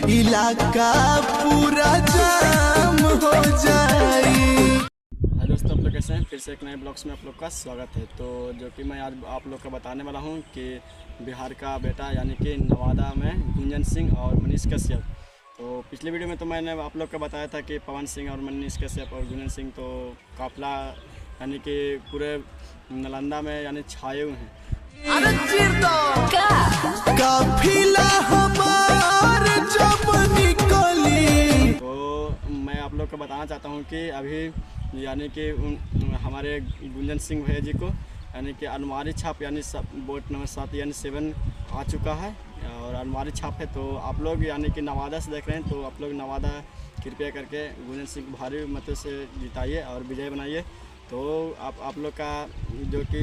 इलाका पूरा जाम हो जाए। हेलो दोस्तों, आप लोग कैसे हैं? फिर से एक नए ब्लॉग्स में आप लोग का स्वागत है। तो जो कि मैं आज आप लोग को बताने वाला हूं कि बिहार का बेटा यानी कि नवादा में गुंजन सिंह और मनीष कश्यप। तो पिछले वीडियो में तो मैंने आप लोग को बताया था कि पवन सिंह और मनीष कश्यप और गुंजन सिंह तो काफिला यानी कि पूरे नालंदा में यानी छाए हुए हैं। काफिला हमार जब निकली। तो मैं आप लोग को बताना चाहता हूं कि अभी यानी कि हमारे गुंजन सिंह भैया जी को यानी कि अलमारी छाप यानी बोट नंबर 7 यानी 7 आ चुका है और अलमारी छाप है। तो आप लोग यानी कि नवादा से देख रहे हैं तो आप लोग नवादा कृपया करके गुंजन सिंह को भारी मतों से जिताइए और विजय बनाइए। तो आप लोग का जो कि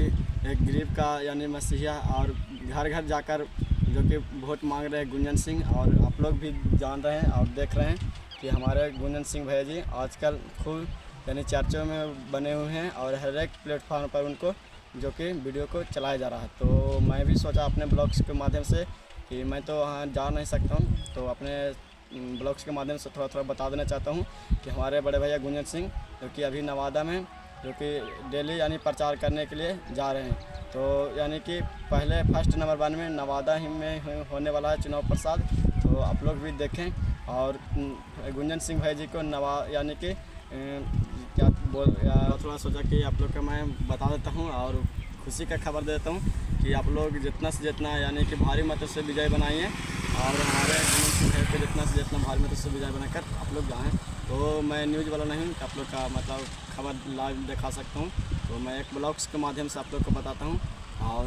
एक गरीब का यानी मसीहा और घर घर जाकर जो कि वोट मांग रहे हैं गुंजन सिंह, और आप लोग भी जान रहे हैं और देख रहे हैं कि हमारे गुंजन सिंह भैया जी आजकल खूब यानी चर्चों में बने हुए हैं और हर एक प्लेटफॉर्म पर उनको जो कि वीडियो को चलाया जा रहा है। तो मैं भी सोचा अपने ब्लॉग्स के माध्यम से कि मैं तो वहाँ जा नहीं सकता हूँ, तो अपने ब्लॉग्स के माध्यम से थोड़ा बता देना चाहता हूँ कि हमारे बड़े भैया गुंजन सिंह जो कि अभी नवादा में जो कि डेली यानी प्रचार करने के लिए जा रहे हैं। तो यानी कि पहले फर्स्ट नंबर 1 में नवादा ही में होने वाला है चुनाव प्रसाद। तो आप लोग भी देखें और गुंजन सिंह भाई जी को यानी कि क्या बोल थोड़ा सोचा कि आप लोग का मैं बता देता हूँ और खुशी का खबर देता हूँ कि आप लोग जितना से जितना यानी कि भारी मतों से विजय बनाइए और हमारे गुंजन सिंह भाई को जितना से जितना भारी मतों से विजय बनाकर आप लोग जाएँ। तो मैं न्यूज़ वाला नहीं हूँ कि आप लोग का मतलब खबर लाइव दिखा सकता हूँ। तो मैं एक ब्लॉग्स के माध्यम से आप लोग को बताता हूँ और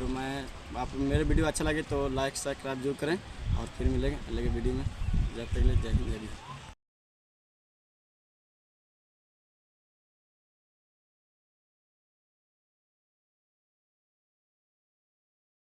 आप मेरे वीडियो अच्छा लगे तो लाइक सब्सक्राइब जरूर करें और फिर मिलेंगे अलग वीडियो में। जब तक जय हिंद जय भारत।